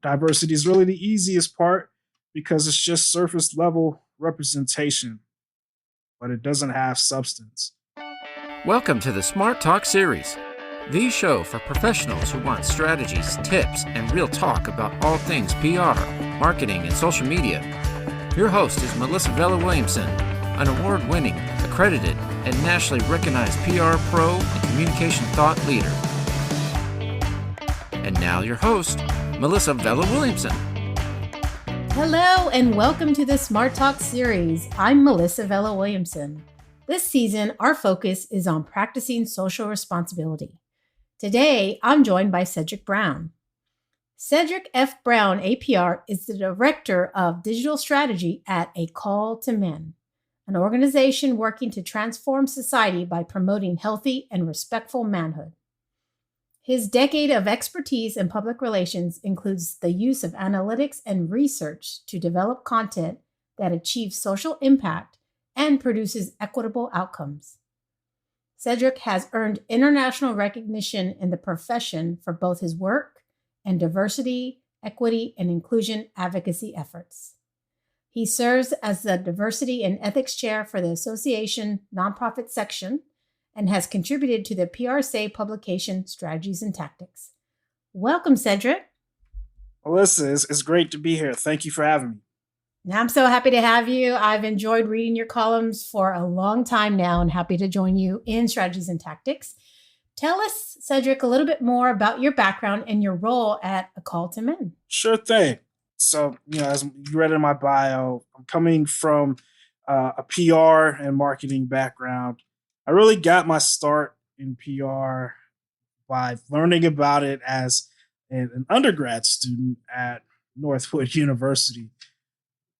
diversity is really the easiest part because it's just surface level representation, but it doesn't have substance. Welcome to the Smart Talk series, the show for professionals who want strategies, tips, and real talk about all things PR, marketing, and social media. Your host is Melissa Vella Williamson, an award-winning, accredited, and nationally recognized PR pro and communication thought leader. And now your host, Melissa Vella Williamson. Hello and welcome to the Smart Talk series. I'm Melissa Vella Williamson. This season, our focus is on practicing social responsibility. Today, I'm joined by Cedric Brown. Cedric F. Brown, APR, is the Director of Digital Strategy at A Call to Men, an organization working to transform society by promoting healthy and respectful manhood. His decade of expertise in public relations includes the use of analytics and research to develop content that achieves social impact and produces equitable outcomes. Cedric has earned international recognition in the profession for both his work and diversity, equity, and inclusion advocacy efforts. He serves as the Diversity and Ethics Chair for the Association Nonprofit Section and has contributed to the PRSA publication Strategies and Tactics. Welcome, Cedric. Melissa, it's great to be here. Thank you for having me. I'm so happy to have you. I've enjoyed reading your columns for a long time now and happy to join you in Strategies and Tactics. Tell us, Cedric, a little bit more about your background and your role at A Call to Men. Sure thing. So, as you read in my bio, I'm coming from a PR and marketing background. I really got my start in PR by learning about it as an undergrad student at Northwood University.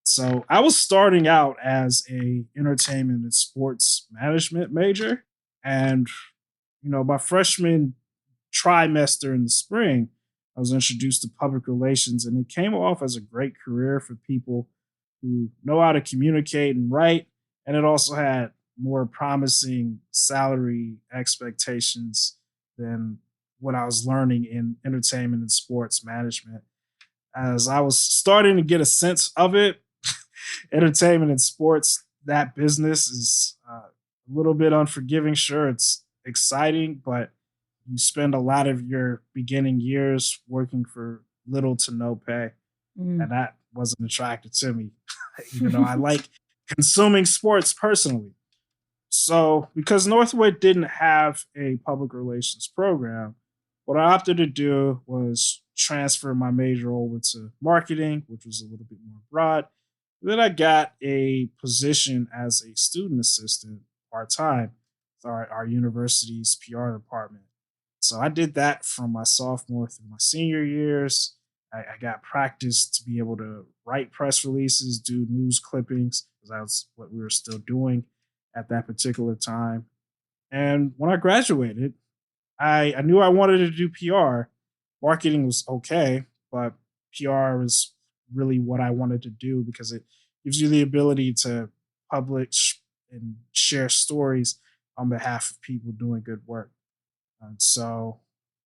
So I was starting out as a entertainment and sports management major. And, my freshman trimester in the spring, I was introduced to public relations, and it came off as a great career for people who know how to communicate and write. And it also had more promising salary expectations than what I was learning in entertainment and sports management. As I was starting to get a sense of it, entertainment and sports, that business is a little bit unforgiving. Sure, it's exciting, but you spend a lot of your beginning years working for little to no pay. And that wasn't attractive to me. Even though I like consuming sports personally. So because Northwood didn't have a public relations program, what I opted to do was transfer my major over to marketing, which was a little bit more broad. Then I got a position as a student assistant part-time with our university's PR department. So I did that from my sophomore through my senior years. I got practice to be able to write press releases, do news clippings, because that was what we were still doing at that particular time. And when I graduated, I knew I wanted to do PR. Marketing was okay, but PR was really what I wanted to do because it gives you the ability to publish and share stories on behalf of people doing good work. And so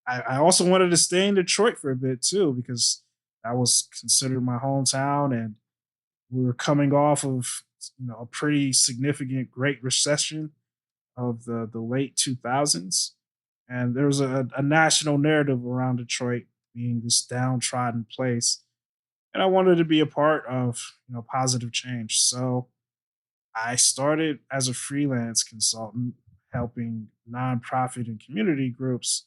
I also wanted to stay in Detroit for a bit too, because that was considered my hometown, and we were coming off of a pretty significant Great Recession of the late 2000s, and there was a national narrative around Detroit being this downtrodden place, and I wanted to be a part of positive change. So I started as a freelance consultant helping nonprofit and community groups.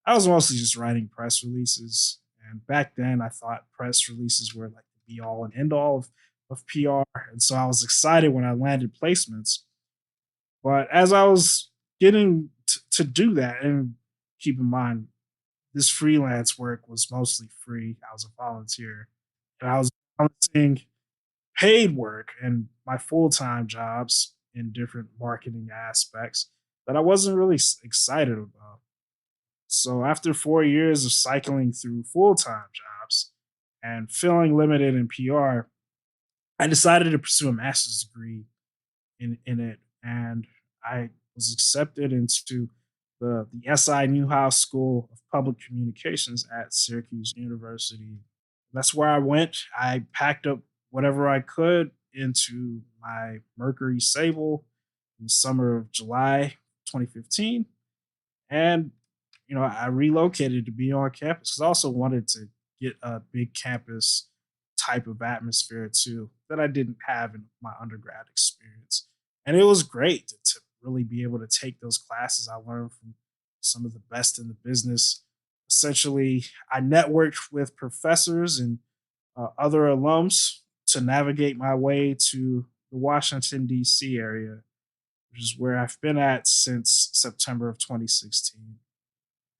I was mostly just writing press releases. And back then I thought press releases were like the be all and end all of PR. And so I was excited when I landed placements. But as I was getting to do that, and keep in mind, this freelance work was mostly free. I was a volunteer. And I was balancing paid work and my full-time jobs in different marketing aspects that I wasn't really excited about. So after 4 years of cycling through full-time jobs and feeling limited in PR, I decided to pursue a master's degree in it. And I was accepted into the SI Newhouse School of Public Communications at Syracuse University That's where I went. I packed up whatever I could into my Mercury Sable in the summer of July 2015. And, I relocated to be on campus because I also wanted to get a big campus type of atmosphere too that I didn't have in my undergrad experience. And it was great to really be able to take those classes I learned from some of the best in the business. Essentially, I networked with professors and other alums to navigate my way to the Washington, D.C. area, which is where I've been at since September of 2016.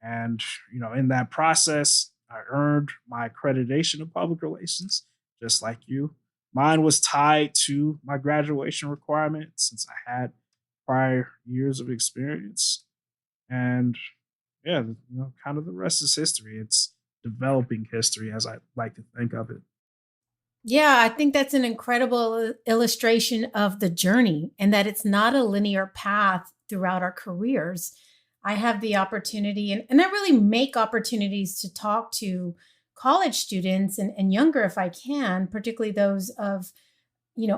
And, in that process, I earned my accreditation of public relations, just like you. Mine was tied to my graduation requirement since I had prior years of experience. And yeah, kind of the rest is history. It's developing history, as I like to think of it. Yeah, I think that's an incredible illustration of the journey and that it's not a linear path throughout our careers. I have the opportunity, and I really make opportunities to talk to college students and younger if I can, particularly those of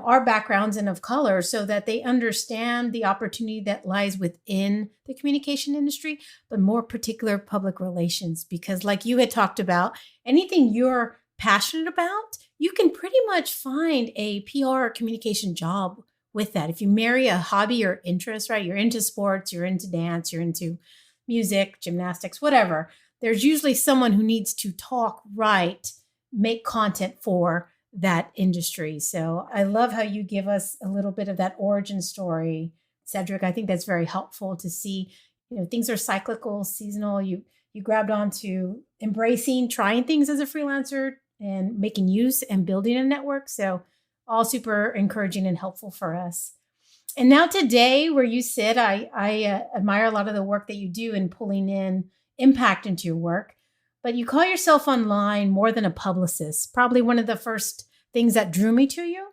our backgrounds and of color, so that they understand the opportunity that lies within the communication industry, but more particular public relations. Because like you had talked about, anything you're passionate about, you can pretty much find a PR or communication job with that. If you marry a hobby or interest, right? You're into sports, you're into dance, you're into music, gymnastics, whatever. There's usually someone who needs to talk, write, make content for that industry. So I love how you give us a little bit of that origin story, Cedric. I think that's very helpful to see, things are cyclical, seasonal. You grabbed on to embracing, trying things as a freelancer and making use and building a network. So all super encouraging and helpful for us. And now today, where you sit, I admire a lot of the work that you do in pulling in impact into your work. But you call yourself online more than a publicist, probably one of the first things that drew me to you.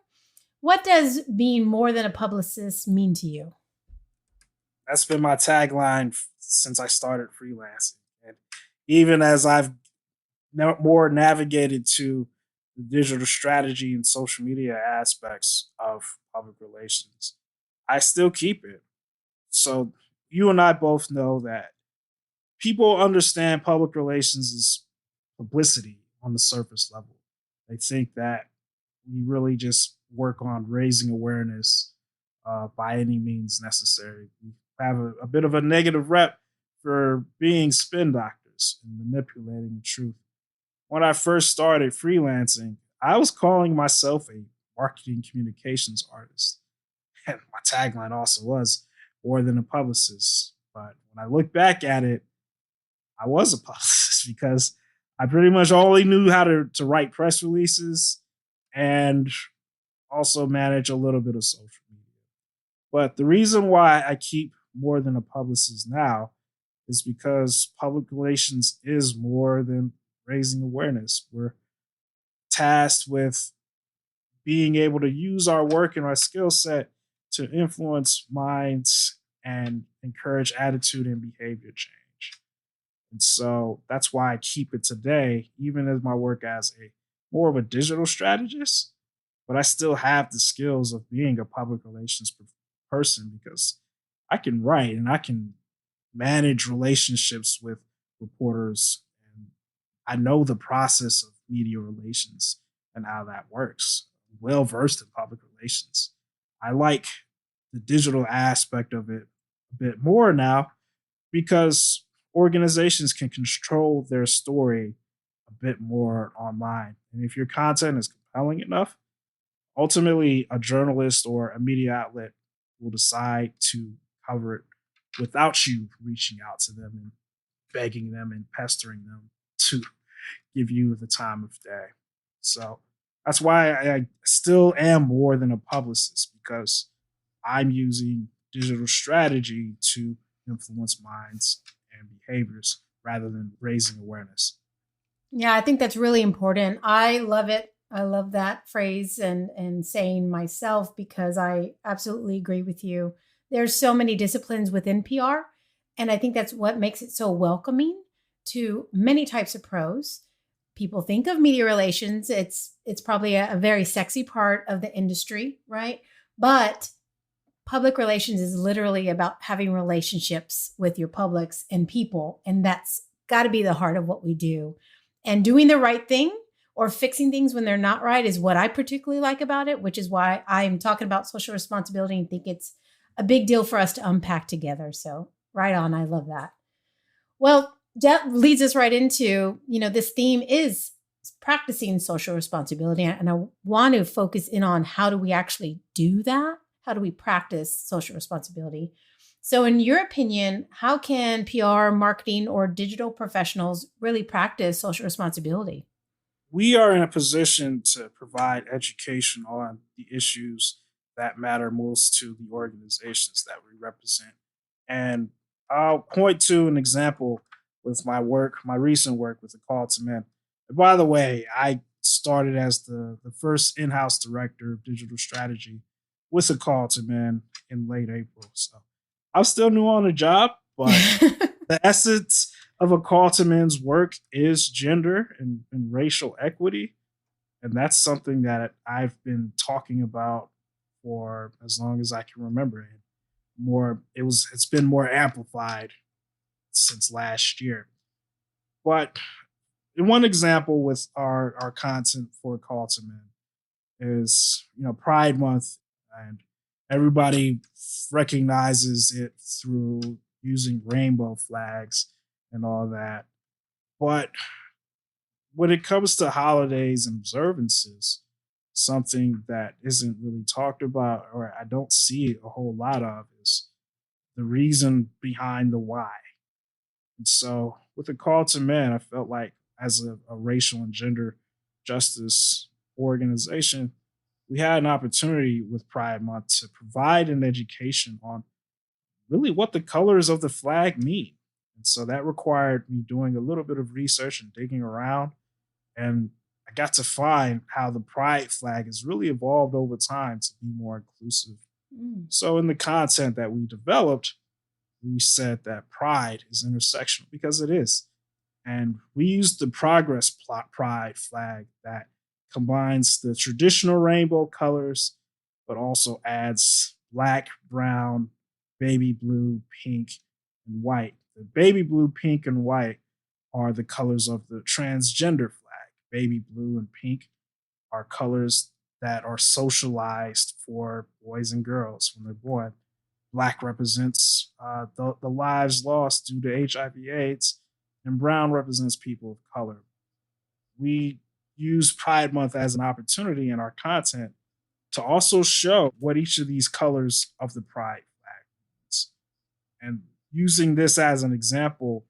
What does being more than a publicist mean to you? That's been my tagline since I started freelancing. And even as I've more navigated to the digital strategy and social media aspects of public relations, I still keep it. So you and I both know that people understand public relations as publicity on the surface level. They think that we really just work on raising awareness by any means necessary. We have a bit of a negative rep for being spin doctors and manipulating the truth. When I first started freelancing, I was calling myself a marketing communications artist. And my tagline also was more than a publicist. But when I look back at it, I was a publicist because I pretty much only knew how to write press releases and also manage a little bit of social media. But the reason why I keep more than a publicist now is because public relations is more than raising awareness. We're tasked with being able to use our work and our skill set to influence minds and encourage attitude and behavior change. And so that's why I keep it today, even as my work as a more of a digital strategist, but I still have the skills of being a public relations person because I can write and I can manage relationships with reporters. And I know the process of media relations and how that works. I'm well versed in public relations. I like the digital aspect of it a bit more now because organizations can control their story a bit more online. And if your content is compelling enough, ultimately a journalist or a media outlet will decide to cover it without you reaching out to them and begging them and pestering them to give you the time of day. So that's why I still am more than a publicist because I'm using digital strategy to influence minds and behaviors rather than raising awareness. Yeah, I think that's really important. I love it. I love that phrase and saying myself because I absolutely agree with you. There's so many disciplines within PR, and I think that's what makes it so welcoming to many types of pros. people think of media relations, it's probably a very sexy part of the industry, right? But public relations is literally about having relationships with your publics and people. And that's got to be the heart of what we do. And doing the right thing or fixing things when they're not right is what I particularly like about it, which is why I'm talking about social responsibility and think it's a big deal for us to unpack together. So right on. I love that. Well, that leads us right into, this theme is practicing social responsibility. And I want to focus in on how do we actually do that? How do we practice social responsibility? So in your opinion, how can PR, marketing, or digital professionals really practice social responsibility? We are in a position to provide education on the issues that matter most to the organizations that we represent. And I'll point to an example with my recent work with the Call to Men. And by the way, I started as the first in-house director of digital strategy with a Call to Men in late April. So I'm still new on the job, but the essence of a Call to Men's work is gender and racial equity. And that's something that I've been talking about for as long as I can remember. It's been more amplified since last year. But in one example with our content for Call to Men is, Pride Month, and everybody recognizes it through using rainbow flags and all that. But when it comes to holidays and observances, something that isn't really talked about, or I don't see a whole lot of, is the reason behind the why. And so with a Call to Men, I felt like as a racial and gender justice organization, we had an opportunity with Pride Month to provide an education on really what the colors of the flag mean. And so that required me doing a little bit of research and digging around. And I got to find how the pride flag has really evolved over time to be more inclusive. So in the content that we developed, we said that pride is intersectional because it is. And we used the progress pride flag that combines the traditional rainbow colors, but also adds black, brown, baby blue, pink, and white. The baby blue, pink, and white are the colors of the transgender flag. Baby blue and pink are colors that are socialized for boys and girls when they're born. Black represents the lives lost due to HIV/AIDS, and brown represents people of color. We use Pride Month as an opportunity in our content to also show what each of these colors of the pride flag means. And using this as an example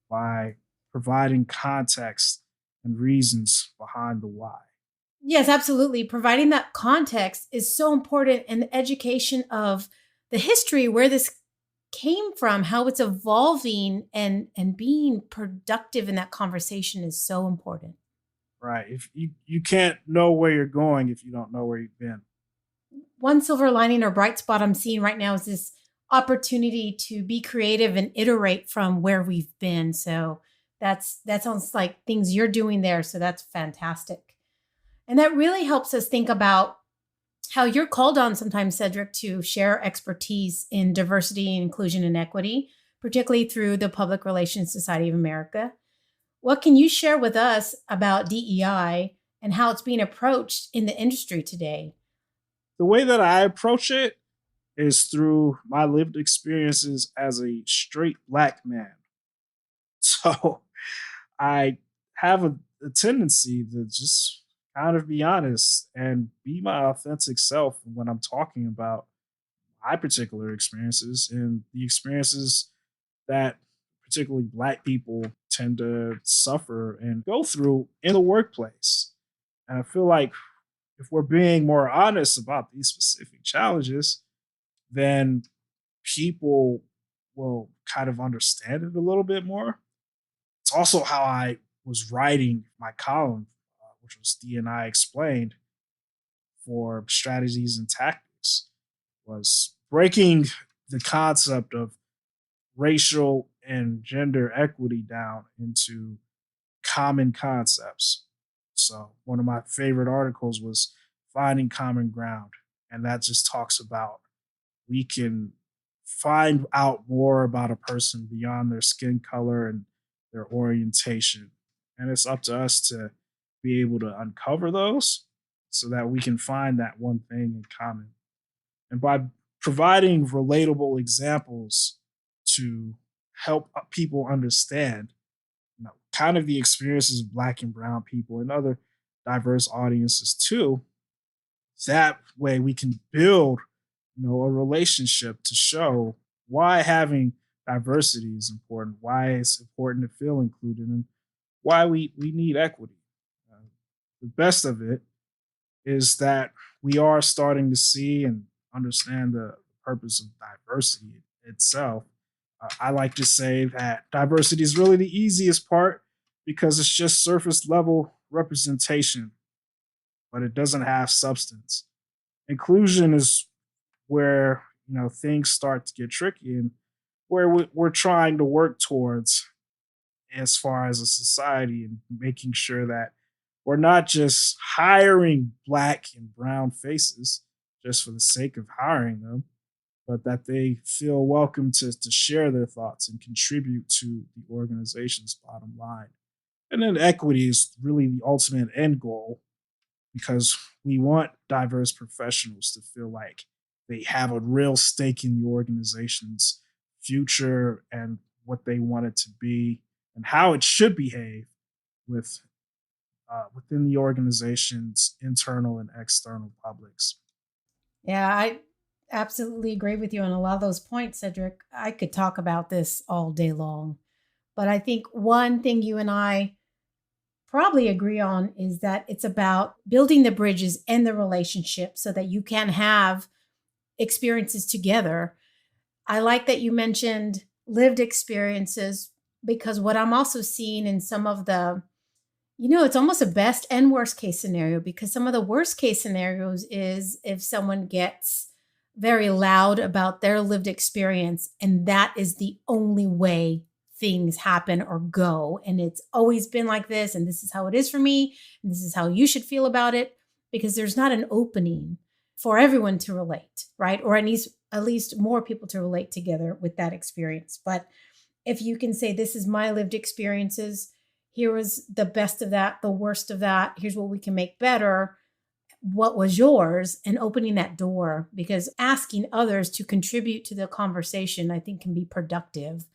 by providing context and reasons behind the why. Yes, absolutely. Providing that context is so important, and the education of the history, where this came from, how it's evolving, and being productive in that conversation is so important. Right. If you can't know where you're going if you don't know where you've been. One silver lining or bright spot I'm seeing right now is this opportunity to be creative and iterate from where we've been. So that sounds like things you're doing there. So that's fantastic. And that really helps us think about how you're called on sometimes, Cedric, to share expertise in diversity, inclusion, and equity, particularly through the Public Relations Society of America. What can you share with us about DEI and how it's being approached in the industry today? The way that I approach it is through my lived experiences as a straight black man. So I have a tendency to just kind of be honest and be my authentic self when I'm talking about my particular experiences and the experiences that particularly black people tend to suffer and go through in the workplace. And I feel like if we're being more honest about these specific challenges, then people will kind of understand it a little bit more. It's also how I was writing my column, which was D&I Explained for Strategies and Tactics, was breaking the concept of racial and gender equity down into common concepts. So one of my favorite articles was Finding Common Ground. And that just talks about we can find out more about a person beyond their skin color and their orientation. And it's up to us to be able to uncover those so that we can find that one thing in common. And by providing relatable examples to help people understand, kind of the experiences of Black and Brown people and other diverse audiences too, that way we can build, a relationship to show why having diversity is important, why it's important to feel included, and why we need equity. Uh, the best of it is that we are starting to see and understand the purpose of diversity itself. I like to say that diversity is really the easiest part because it's just surface level representation, but it doesn't have substance. Inclusion is where things start to get tricky and where we're trying to work towards as far as a society and making sure that we're not just hiring Black and brown faces just for the sake of hiring them, but that they feel welcome to share their thoughts and contribute to the organization's bottom line. And then equity is really the ultimate end goal because we want diverse professionals to feel like they have a real stake in the organization's future and what they want it to be and how it should behave with within the organization's internal and external publics. Yeah, I absolutely agree with you on a lot of those points, Cedric. I could talk about this all day long, but I think one thing you and I probably agree on is that it's about building the bridges and the relationship so that you can have experiences together. I like that you mentioned lived experiences because what I'm also seeing in some of the, it's almost a best and worst case scenario because some of the worst case scenarios is if someone gets very loud about their lived experience and that is the only way things happen or go. And it's always been like this. And this is how it is for me. And this is how you should feel about it because there's not an opening for everyone to relate, right? Or at least more people to relate together with that experience. But if you can say, this is my lived experiences, here was the best of that, the worst of that, here's what we can make better. What was yours? And opening that door, because asking others to contribute to the conversation, I think can be productive.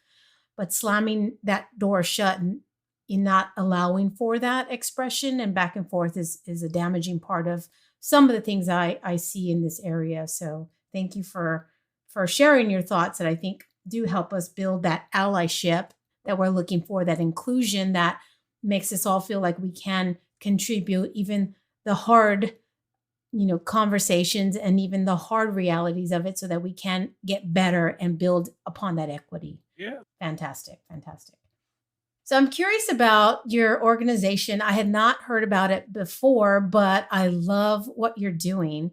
But slamming that door shut and in not allowing for that expression and back and forth is a damaging part of some of the things I see in this area. So thank you for sharing your thoughts that I think do help us build that allyship that we're looking for, that inclusion that makes us all feel like we can contribute even the hard, conversations and even the hard realities of it so that we can get better and build upon that equity. Yeah. Fantastic. Fantastic. So I'm curious about your organization. I had not heard about it before, but I love what you're doing.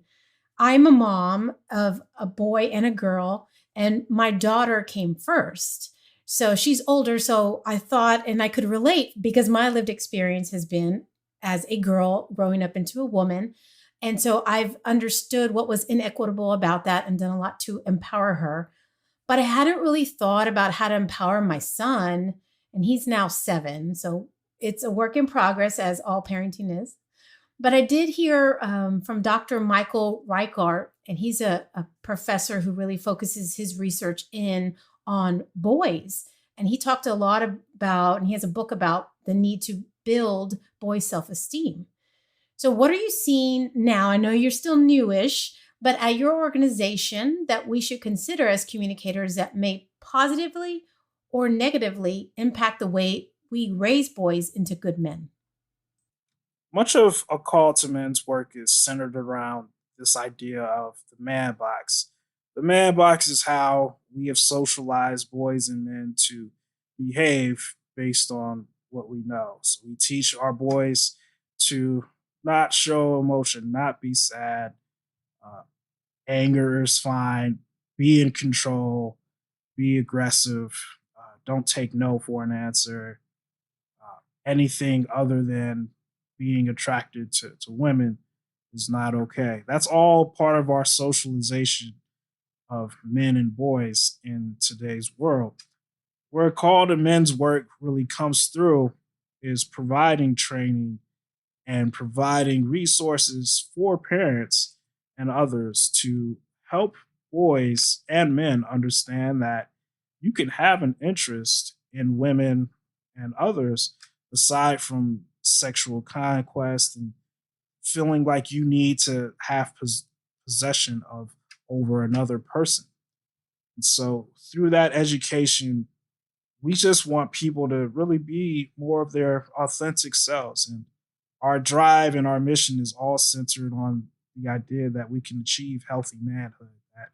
I'm a mom of a boy and a girl, and my daughter came first. So she's older. So I thought, and I could relate because my lived experience has been as a girl growing up into a woman. And so I've understood what was inequitable about that and done a lot to empower her. But I hadn't really thought about how to empower my son, and he's now 7. So it's a work in progress, as all parenting is. But I did hear from Dr. Michael Reichart, and he's a professor who really focuses his research in on boys. And he talked a lot about, and he has a book about the need to build boys' self-esteem. So what are you seeing now? I know you're still newish, but at your organization that we should consider as communicators that may positively or negatively impact the way we raise boys into good men. Much of A Call to Men's work is centered around this idea of the man box. The man box is how we have socialized boys and men to behave based on what we know. So we teach our boys to not show emotion, not be sad. Uh, Anger is fine. Be in control. Be aggressive. Don't take no for an answer. anything other than being attracted to women is not okay. That's all part of our socialization of men and boys in today's world. Where a call to men's work really comes through is providing training and providing resources for parents and others to help boys and men understand that you can have an interest in women and others aside from sexual conquest and feeling like you need to have possession of over another person. And so through that education, we just want people to really be more of their authentic selves. And our drive and our mission is all centered on the idea that we can achieve healthy manhood, that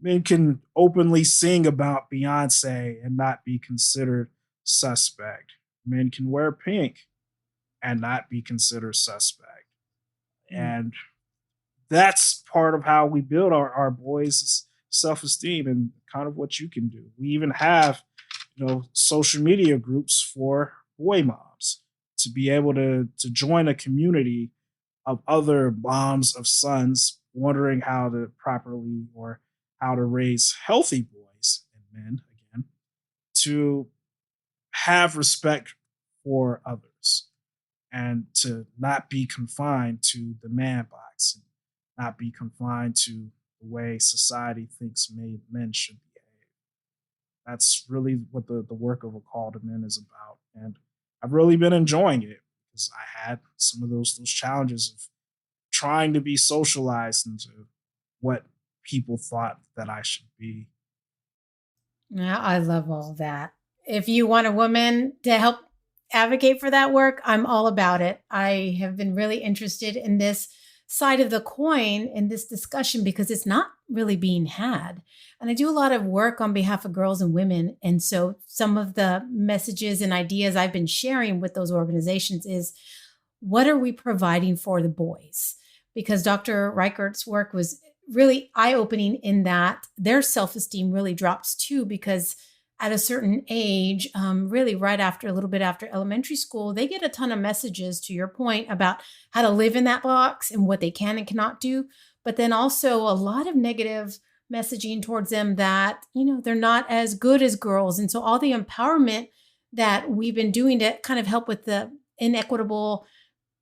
men can openly sing about Beyonce and not be considered suspect. Men can wear pink and not be considered suspect. Mm. And that's part of how we build our boys' self-esteem and kind of what you can do. We even have, social media groups for boy moms to be able to join a community of other moms of sons wondering how to properly or how to raise healthy boys and men again to have respect for others and to not be confined to the man box and not be confined to the way society thinks men should behave. That's really what the work of a call to men is about. And I've really been enjoying it because I had some of those challenges of trying to be socialized into what people thought that I should be. Yeah, I love all that. If you want a woman to help advocate for that work, I'm all about it. I have been really interested in this side of the coin in this discussion because it's not really being had. And I do a lot of work on behalf of girls and women. And so some of the messages and ideas I've been sharing with those organizations is what are we providing for the boys? Because Dr. Reichert's work was really eye-opening in that their self-esteem really drops too, because at a certain age, really right after, a little bit after elementary school, they get a ton of messages, to your point, about how to live in that box and what they can and cannot do. But then also a lot of negative messaging towards them that, they're not as good as girls. And so all the empowerment that we've been doing to kind of help with the inequitable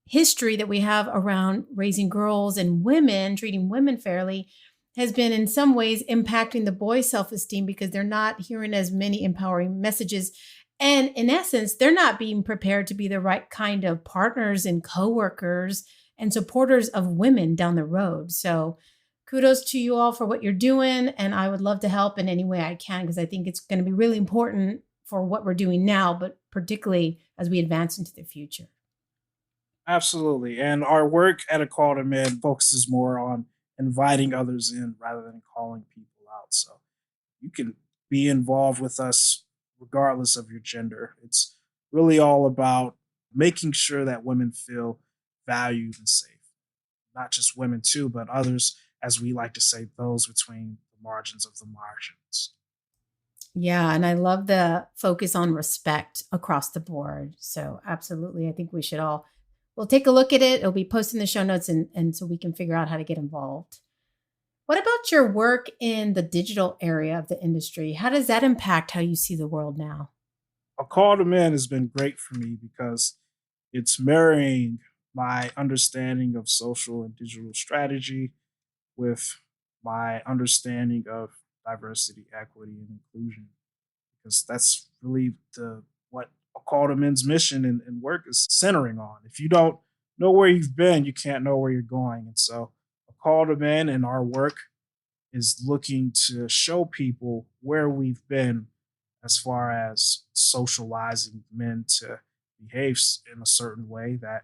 history that we have around raising girls and women, treating women fairly, has been in some ways impacting the boys' self-esteem because they're not hearing as many empowering messages. And in essence, they're not being prepared to be the right kind of partners and coworkers and supporters of women down the road. So kudos to you all for what you're doing. And I would love to help in any way I can, because I think it's going to be really important for what we're doing now, but particularly as we advance into the future. Absolutely. And our work at A Call to Men focuses more on inviting others in rather than calling people out. So you can be involved with us regardless of your gender. It's really all about making sure that women feel valued and safe. Not just women too, but others, as we like to say, those between the margins of the margins. Yeah, and I love the focus on respect across the board. So absolutely, I think we'll take a look at it. It'll be posted in the show notes and so we can figure out how to get involved. What about your work in the digital area of the industry? How does that impact how you see the world now? A Call to Men has been great for me because it's marrying my understanding of social and digital strategy with my understanding of diversity, equity, and inclusion. Because that's really what A Call to Men's mission and work is centering on. If you don't know where you've been, you can't know where you're going. And so A Call to Men and our work is looking to show people where we've been as far as socializing men to behave in a certain way that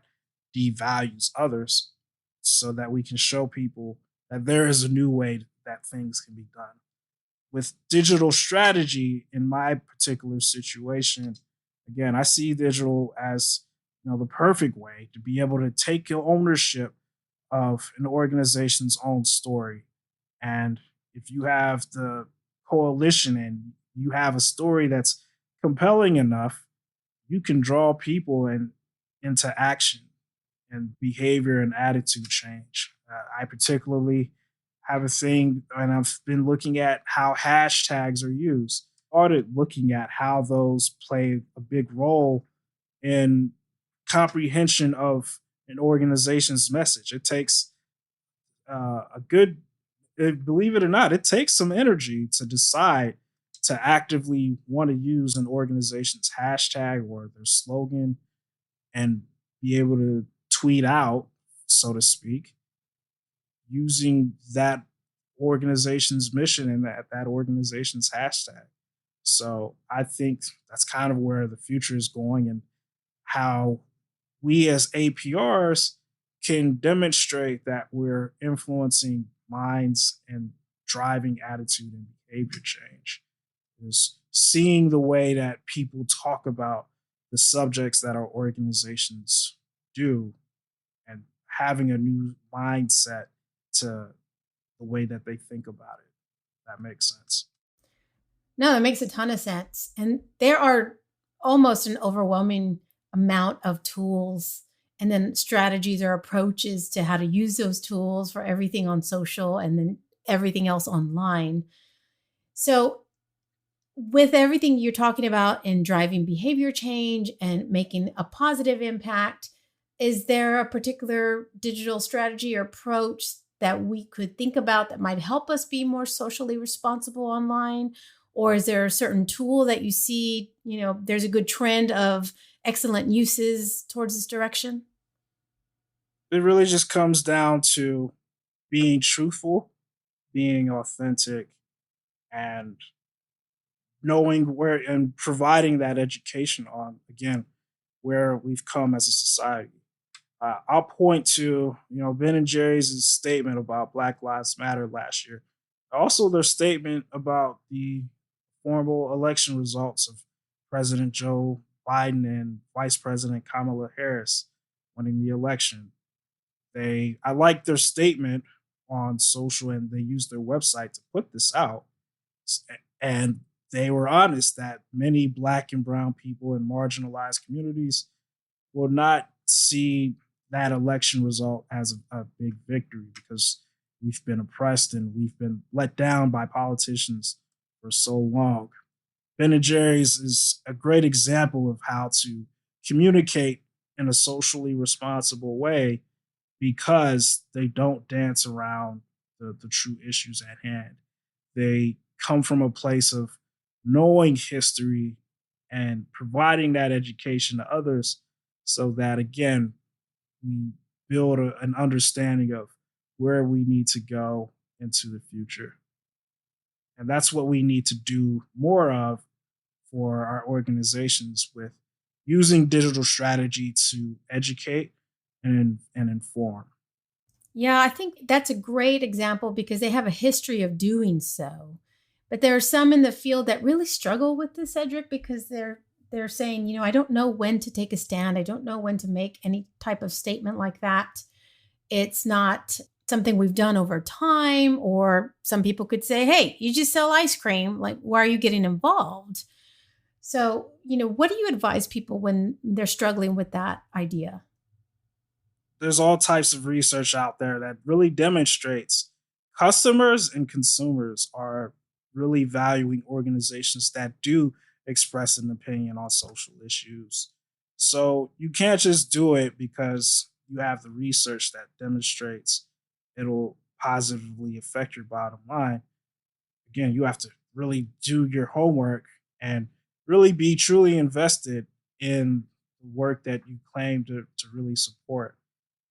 devalues others so that we can show people that there is a new way that things can be done. With digital strategy, in my particular situation, again, I see digital as the perfect way to be able to take your ownership of an organization's own story. And if you have the coalition and you have a story that's compelling enough, you can draw people into action and behavior and attitude change. I particularly have a thing, and I've been looking at how hashtags are used. Started looking at how those play a big role in comprehension of an organization's message. It takes a good, believe it or not, it takes some energy to decide to actively want to use an organization's hashtag or their slogan and be able to tweet out, so to speak, using that organization's mission and that organization's hashtag. So I think that's kind of where the future is going, and how we as APRs can demonstrate that we're influencing minds and driving attitude and behavior change. Is seeing the way that people talk about the subjects that our organizations do and having a new mindset to the way that they think about it. That makes sense. No, that makes a ton of sense. And there are almost an overwhelming amount of tools and then strategies or approaches to how to use those tools for everything on social and then everything else online. So, with everything you're talking about in driving behavior change and making a positive impact, is there a particular digital strategy or approach that we could think about that might help us be more socially responsible online? Or is there a certain tool that you see, there's a good trend of excellent uses towards this direction? It really just comes down to being truthful, being authentic, and knowing where and providing that education on, again, where we've come as a society. I'll point to, Ben and Jerry's statement about Black Lives Matter last year. Also, their statement about the formal election results of President Joe Biden and Vice President Kamala Harris winning the election. I like their statement on social, and they used their website to put this out. And they were honest that many Black and brown people in marginalized communities will not see that election result as a big victory, because we've been oppressed and we've been let down by politicians for so long. Ben and Jerry's is a great example of how to communicate in a socially responsible way, because they don't dance around the true issues at hand. They come from a place of knowing history and providing that education to others, so that, again, we build an understanding of where we need to go into the future. And that's what we need to do more of for our organizations, with using digital strategy to educate and inform. Yeah, I think that's a great example because they have a history of doing so. But there are some in the field that really struggle with this, Cedric, because they're saying, I don't know when to take a stand. I don't know when to make any type of statement like that. It's not something we've done over time. Or some people could say, hey, you just sell ice cream. Like, why are you getting involved? So, what do you advise people when they're struggling with that idea? There's all types of research out there that really demonstrates customers and consumers are really valuing organizations that do express an opinion on social issues. So you can't just do it because you have the research that demonstrates it'll positively affect your bottom line. Again, you have to really do your homework and really be truly invested in the work that you claim to really support.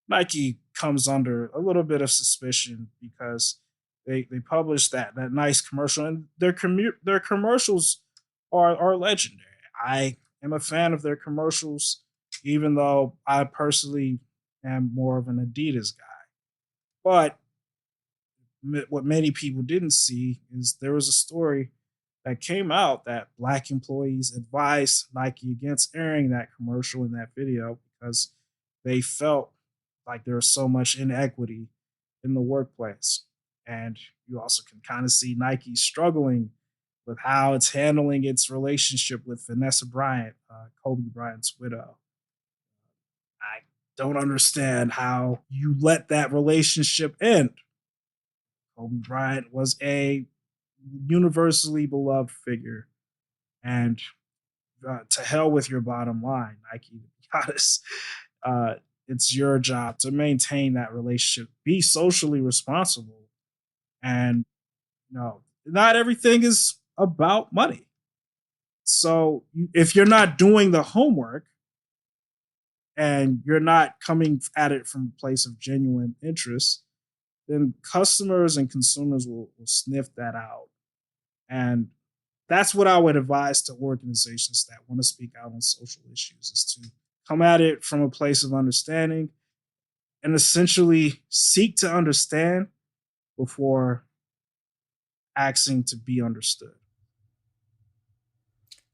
Nike comes under a little bit of suspicion because they published that nice commercial, and their commercials are legendary. I am a fan of their commercials, even though I personally am more of an Adidas guy. But what many people didn't see is there was a story that came out that Black employees advised Nike against airing that commercial in that video, because they felt like there was so much inequity in the workplace. And you also can kind of see Nike struggling with how it's handling its relationship with Vanessa Bryant, Kobe Bryant's widow. I don't understand how you let that relationship end. Kobe Bryant was a universally beloved figure, and to hell with your bottom line, Nike. To be honest, uh, it's your job to maintain that relationship, be socially responsible, and not everything is about money. So if you're not doing the homework and you're not coming at it from a place of genuine interest, then customers and consumers will sniff that out. And that's what I would advise to organizations that want to speak out on social issues, is to come at it from a place of understanding and essentially seek to understand before asking to be understood.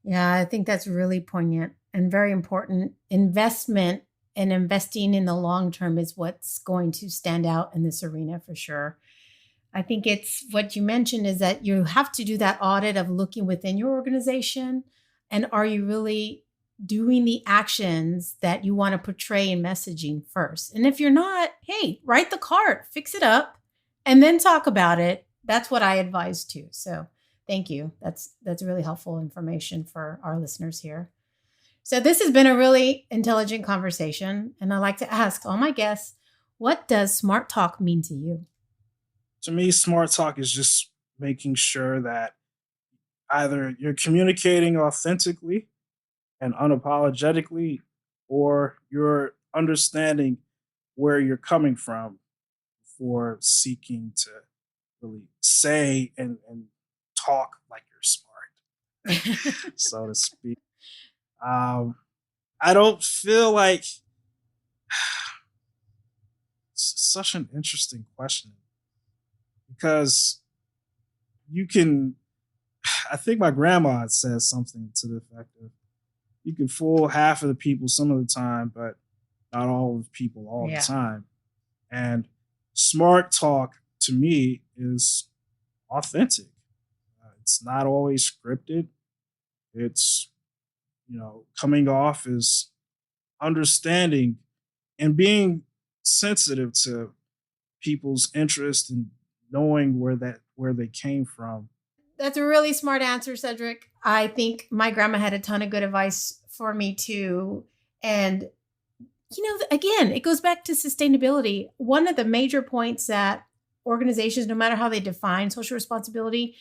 Yeah, I think that's really poignant and very important. Investment and investing in the long term is what's going to stand out in this arena for sure. I think it's what you mentioned is that you have to do that audit of looking within your organization. And are you really doing the actions that you want to portray in messaging first? And if you're not, hey, write the cart, fix it up, and then talk about it. That's what I advise too. So thank you. That's really helpful information for our listeners here. So this has been a really intelligent conversation. And I like to ask all my guests, what does smart talk mean to you? To me, smart talk is just making sure that either you're communicating authentically and unapologetically, or you're understanding where you're coming from before seeking to really say and talk like you're smart, so to speak. I don't feel like it's such an interesting question because you can, I think my grandma had said something to the effect of, you can fool half of the people some of the time, but not all of the people all the time. And smart talk to me is authentic. It's not always scripted. It's, coming off as understanding and being sensitive to people's interest and knowing where they came from. That's a really smart answer, Cedric. I think my grandma had a ton of good advice for me too. And, again, it goes back to sustainability. One of the major points that organizations, no matter how they define social responsibility,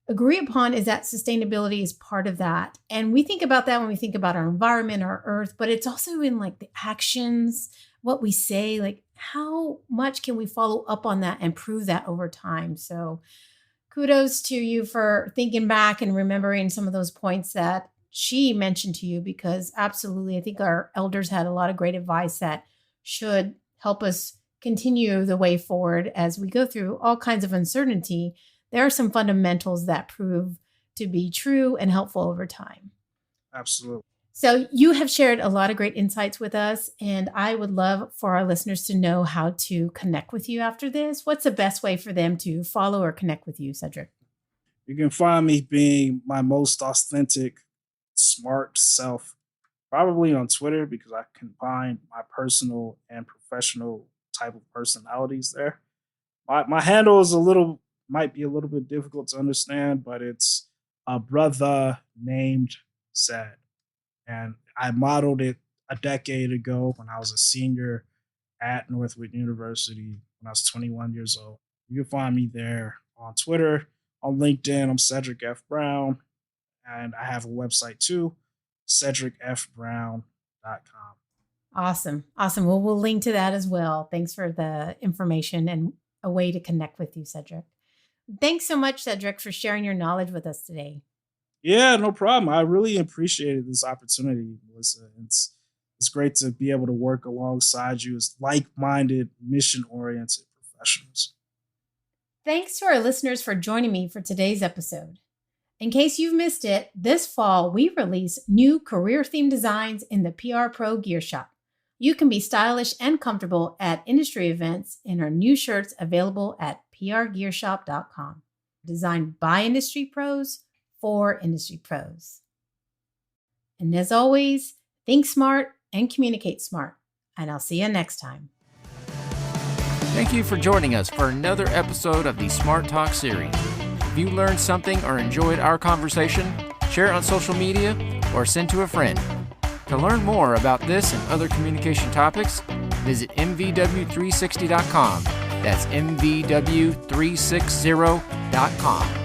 agree upon is that sustainability is part of that. And we think about that when we think about our environment, our earth, but it's also in like the actions, what we say, like how much can we follow up on that and prove that over time? So kudos to you for thinking back and remembering some of those points that she mentioned to you, because absolutely, I think our elders had a lot of great advice that should help us continue the way forward as we go through all kinds of uncertainty. There are some fundamentals that prove to be true and helpful over time. Absolutely. So you have shared a lot of great insights with us, and I would love for our listeners to know how to connect with you after this. What's the best way for them to follow or connect with you, Cedric? You can find me being my most authentic, smart self, probably on Twitter, because I combine my personal and professional type of personalities there. My handle is might be a little bit difficult to understand, but it's a brother named Ced. And I modeled it a decade ago when I was a senior at Northwood University when I was 21 years old. You can find me there on Twitter, on LinkedIn. I'm Cedric F. Brown. And I have a website too, cedricfbrown.com. Awesome. Well, we'll link to that as well. Thanks for the information and a way to connect with you, Cedric. Thanks so much, Cedric, for sharing your knowledge with us today. Yeah, no problem. I really appreciated this opportunity, Melissa. It's great to be able to work alongside you as like-minded, mission-oriented professionals. Thanks to our listeners for joining me for today's episode. In case you've missed it, this fall we release new career-themed designs in the PR Pro Gear Shop. You can be stylish and comfortable at industry events in our new shirts available at prgearshop.com. Designed by industry pros for industry pros. And as always, think smart and communicate smart. And I'll see you next time. Thank you for joining us for another episode of the Smart Talk series. If you learned something or enjoyed our conversation, share it on social media or send to a friend. To learn more about this and other communication topics, visit mvw360.com. That's mvw360.com.